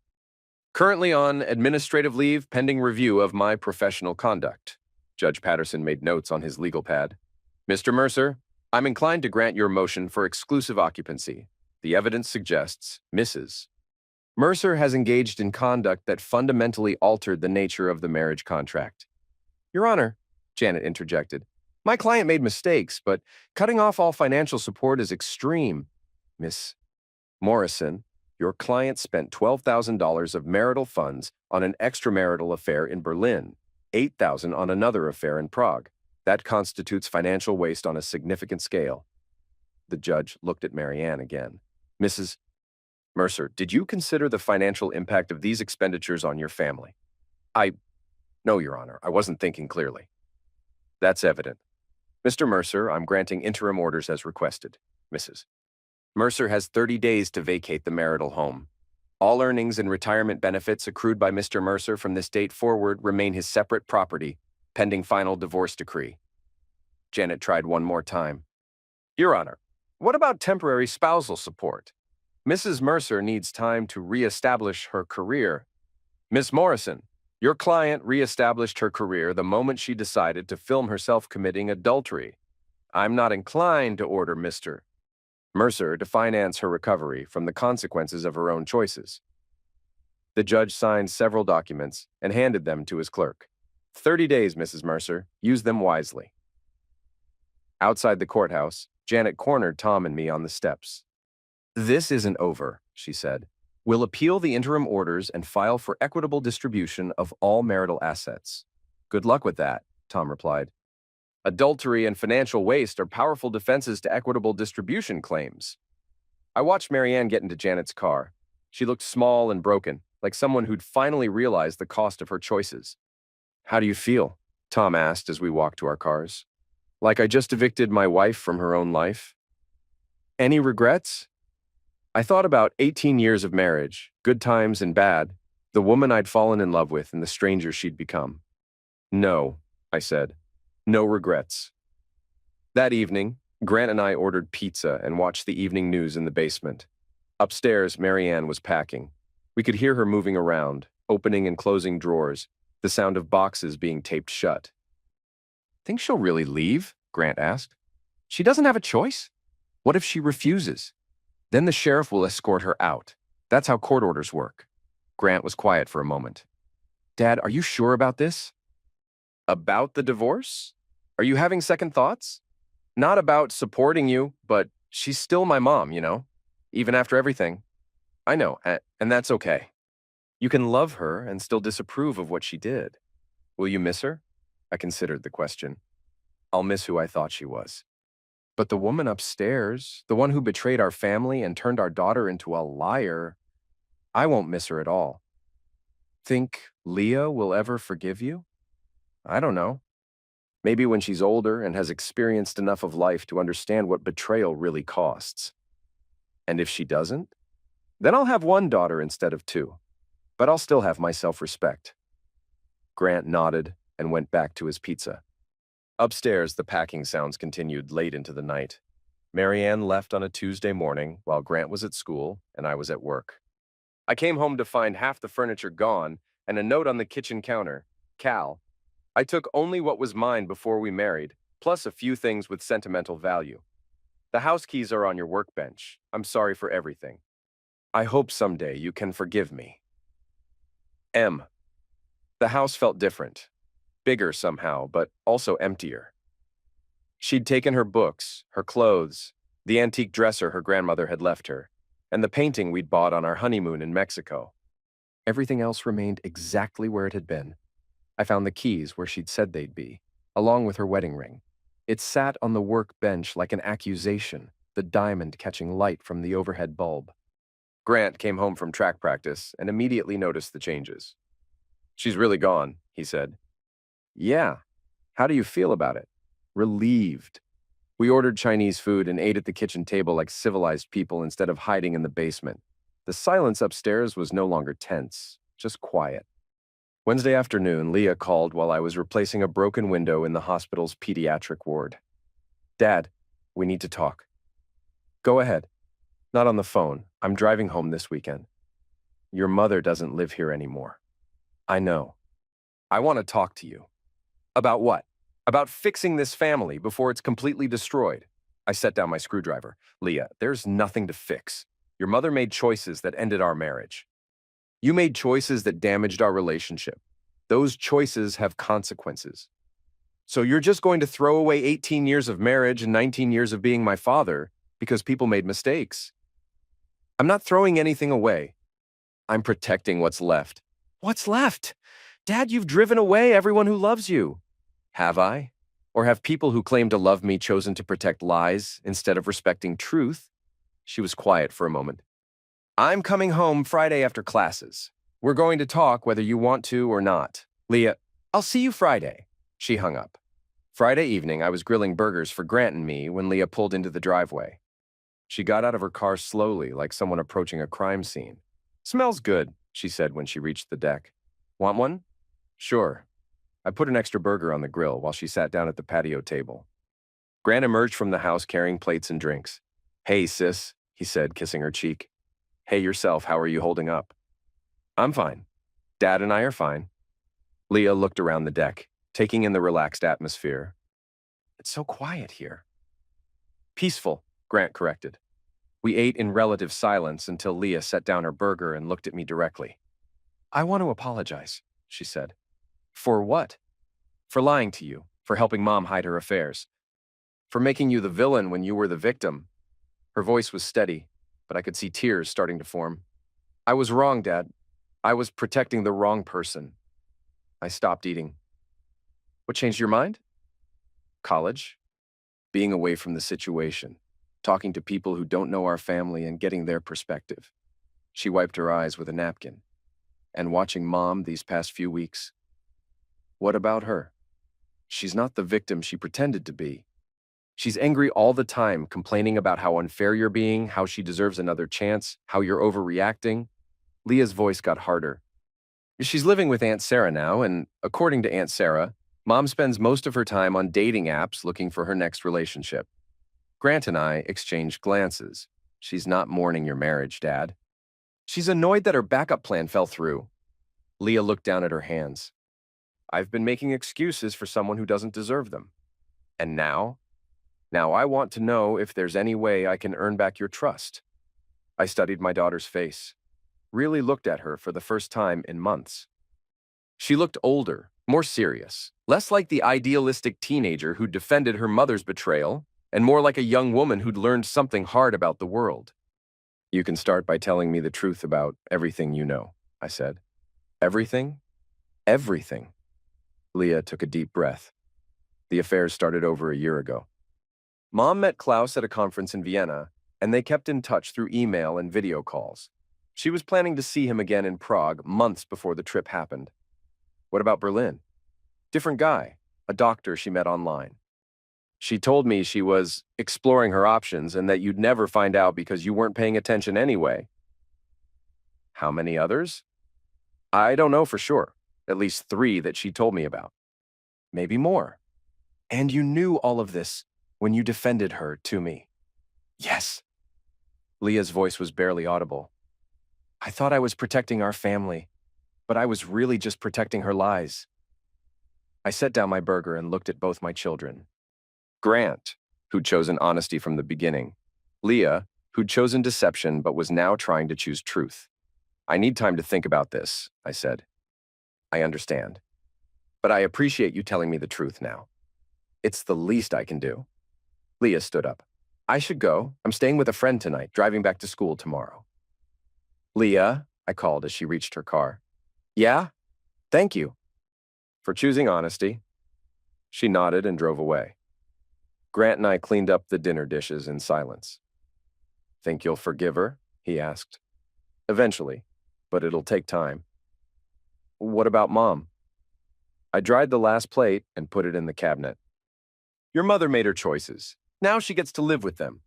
currently on administrative leave pending review of my professional conduct. Judge Patterson made notes on his legal pad. Mr. Mercer, I'm inclined to grant your motion for exclusive occupancy. The evidence suggests Mrs. Mercer has engaged in conduct that fundamentally altered the nature of the marriage contract. Your Honor, Janet interjected, my client made mistakes, but cutting off all financial support is extreme. Miss Morrison, your client spent $12,000 of marital funds on an extramarital affair in Berlin, $8,000 on another affair in Prague. That constitutes financial waste on a significant scale. The judge looked at Marianne again. Mrs. Mercer, did you consider the financial impact of these expenditures on your family? No, Your Honor, I wasn't thinking clearly. That's evident. Mr. Mercer, I'm granting interim orders as requested. Mrs. Mercer has 30 days to vacate the marital home. All earnings and retirement benefits accrued by Mr. Mercer from this date forward remain his separate property, pending final divorce decree. Janet tried one more time. Your Honor, what about temporary spousal support? Mrs. Mercer needs time to reestablish her career. Miss Morrison, your client reestablished her career the moment she decided to film herself committing adultery. I'm not inclined to order Mr. Mercer to finance her recovery from the consequences of her own choices. The judge signed several documents and handed them to his clerk. 30 days, Mrs. Mercer. Use them wisely. Outside the courthouse, Janet cornered Tom and me on the steps. This isn't over, she said. We'll appeal the interim orders and file for equitable distribution of all marital assets. Good luck with that, Tom replied. Adultery and financial waste are powerful defenses to equitable distribution claims. I watched Marianne get into Janet's car. She looked small and broken, like someone who'd finally realized the cost of her choices. How do you feel? Tom asked as we walked to our cars. Like I just evicted my wife from her own life? Any regrets? I thought about 18 years of marriage, good times and bad, the woman I'd fallen in love with and the stranger she'd become. No, I said. No regrets. That evening, Grant and I ordered pizza and watched the evening news in the basement. Upstairs, Marianne was packing. We could hear her moving around, opening and closing drawers, the sound of boxes being taped shut. Think she'll really leave? Grant asked. She doesn't have a choice? What if she refuses? Then the sheriff will escort her out. That's how court orders work. Grant was quiet for a moment. Dad, are you sure about this? About the divorce? Are you having second thoughts? Not about supporting you, but she's still my mom, even after everything. I know, and that's okay. You can love her and still disapprove of what she did. Will you miss her? I considered the question. I'll miss who I thought she was. But the woman upstairs, the one who betrayed our family and turned our daughter into a liar, I won't miss her at all. Think Leah will ever forgive you? I don't know. Maybe when she's older and has experienced enough of life to understand what betrayal really costs. And if she doesn't, then I'll have one daughter instead of two. But I'll still have my self-respect. Grant nodded and went back to his pizza. Upstairs, the packing sounds continued late into the night. Marianne left on a Tuesday morning while Grant was at school and I was at work. I came home to find half the furniture gone and a note on the kitchen counter. Cal, I took only what was mine before we married, plus a few things with sentimental value. The house keys are on your workbench. I'm sorry for everything. I hope someday you can forgive me. M. The house felt different. Bigger somehow, but also emptier. She'd taken her books, her clothes, the antique dresser her grandmother had left her, and the painting we'd bought on our honeymoon in Mexico. Everything else remained exactly where it had been. I found the keys where she'd said they'd be, along with her wedding ring. It sat on the workbench like an accusation, the diamond catching light from the overhead bulb. Grant came home from track practice and immediately noticed the changes. She's really gone, he said. Yeah. How do you feel about it? Relieved. We ordered Chinese food and ate at the kitchen table like civilized people instead of hiding in the basement. The silence upstairs was no longer tense, just quiet. Wednesday afternoon, Leah called while I was replacing a broken window in the hospital's pediatric ward. Dad, we need to talk. Go ahead. Not on the phone. I'm driving home this weekend. Your mother doesn't live here anymore. I know. I want to talk to you. About what? About fixing this family before it's completely destroyed. I set down my screwdriver. Leah, there's nothing to fix. Your mother made choices that ended our marriage. You made choices that damaged our relationship. Those choices have consequences. So you're just going to throw away 18 years of marriage and 19 years of being my father because people made mistakes. I'm not throwing anything away. I'm protecting what's left. What's left? Dad, you've driven away everyone who loves you. Have I? Or have people who claim to love me chosen to protect lies instead of respecting truth? She was quiet for a moment. I'm coming home Friday after classes. We're going to talk whether you want to or not. Leah, I'll see you Friday. She hung up. Friday evening, I was grilling burgers for Grant and me when Leah pulled into the driveway. She got out of her car slowly, like someone approaching a crime scene. Smells good, she said when she reached the deck. Want one? Sure. I put an extra burger on the grill while she sat down at the patio table. Grant emerged from the house carrying plates and drinks. Hey, sis, he said, kissing her cheek. Hey yourself, how are you holding up? I'm fine. Dad and I are fine. Leah looked around the deck, taking in the relaxed atmosphere. It's so quiet here. Peaceful, Grant corrected. We ate in relative silence until Leah set down her burger and looked at me directly. "I want to apologize," she said. "For what?" "For lying to you, for helping Mom hide her affairs, for making you the villain when you were the victim." Her voice was steady, but I could see tears starting to form. "I was wrong, Dad. I was protecting the wrong person." I stopped eating. "What changed your mind?" "College. Being away from the situation. Talking to people who don't know our family and getting their perspective." She wiped her eyes with a napkin. "And watching Mom these past few weeks." "What about her? She's not the victim she pretended to be. She's angry all the time, complaining about how unfair you're being, how she deserves another chance, how you're overreacting." Leah's voice got harder. "She's living with Aunt Sarah now, and according to Aunt Sarah, Mom spends most of her time on dating apps looking for her next relationship." Grant and I exchanged glances. "She's not mourning your marriage, Dad. She's annoyed that her backup plan fell through." Leah looked down at her hands. "I've been making excuses for someone who doesn't deserve them. And now? Now I want to know if there's any way I can earn back your trust." I studied my daughter's face, really looked at her for the first time in months. She looked older, more serious, less like the idealistic teenager who defended her mother's betrayal, and more like a young woman who'd learned something hard about the world. "You can start by telling me the truth about everything you know," I said. "Everything? Everything." Leah took a deep breath. "The affairs started over a year ago. Mom met Klaus at a conference in Vienna, and they kept in touch through email and video calls. She was planning to see him again in Prague months before the trip happened." "What about Berlin?" "Different guy, a doctor she met online. She told me she was exploring her options and that you'd never find out because you weren't paying attention anyway." "How many others?" "I don't know for sure. At least 3 that she told me about. Maybe more." "And you knew all of this when you defended her to me?" "Yes." Leah's voice was barely audible. "I thought I was protecting our family, but I was really just protecting her lies." I set down my burger and looked at both my children. Grant, who'd chosen honesty from the beginning. Leah, who'd chosen deception but was now trying to choose truth. "I need time to think about this," I said. "I understand. But I appreciate you telling me the truth now. It's the least I can do." Leah stood up. "I should go. I'm staying with a friend tonight, driving back to school tomorrow." "Leah," I called as she reached her car. "Yeah? Thank you for choosing honesty." She nodded and drove away. Grant and I cleaned up the dinner dishes in silence. "Think you'll forgive her?" he asked. "Eventually, but it'll take time." "What about Mom?" I dried the last plate and put it in the cabinet. "Your mother made her choices. Now she gets to live with them.